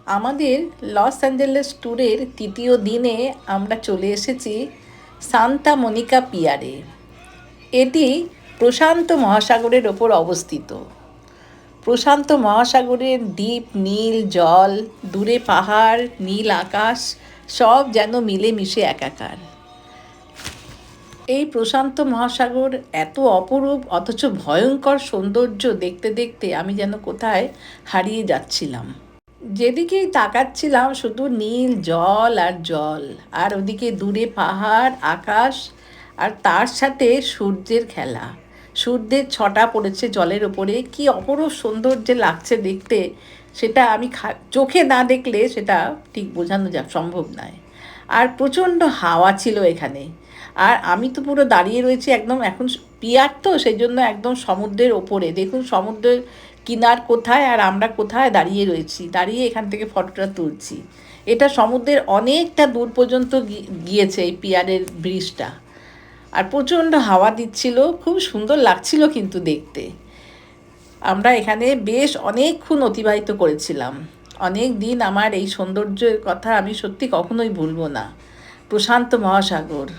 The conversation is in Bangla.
আমাদের লস অ্যাঞ্জেলেস ট্যুরের তৃতীয় দিনে আমরা চলে এসেছি সান্তা মনিকা পিয়ারে। এটি প্রশান্ত মহাসাগরের ওপর অবস্থিত। প্রশান্ত মহাসাগরের ডিপ নীল জল, দূরে পাহাড়, নীল আকাশ, সব যেন মিলেমিশে একাকার। এই প্রশান্ত মহাসাগর এত অপরূপ অথচ ভয়ঙ্কর সৌন্দর্য দেখতে দেখতে আমি যেন কোথায় হারিয়ে যাচ্ছিলাম। যেদিকেই তাকাচ্ছিলাম শুধু নীল জল আর জল, আর ওদিকে দূরে পাহাড়, আকাশ, আর তার সাথে সূর্যের খেলা। সূর্যের ছটা পড়েছে জলের ওপরে, কি অপরূপ সৌন্দর্যে লাগছে দেখতে, সেটা আমি চোখে না দেখলে সেটা ঠিক বোঝানো সম্ভব নয়। আর প্রচণ্ড হাওয়া ছিল এখানে। আর আমি তো পুরো দাঁড়িয়ে রয়েছি একদম, এখন পিয়ার তো সেই জন্য একদম সমুদ্রের ওপরে। দেখুন সমুদ্রের কিনার কোথায় আর আমরা কোথায় দাঁড়িয়ে রয়েছি, দাঁড়িয়ে এখান থেকে ফটোটা তুলছি। এটা সমুদ্রের অনেকটা দূর পর্যন্ত গিয়েছে এই পিয়ারের ব্রিজটা। আর প্রচণ্ড হাওয়া দিচ্ছিল, খুব সুন্দর লাগছিল কিন্তু দেখতে। আমরা এখানে বেশ অনেকক্ষণ অতিবাহিত করেছিলাম। অনেক দিন আমার এই সৌন্দর্যের কথা আমি সত্যি কখনোই ভুলবো না। প্রশান্ত মহাসাগর।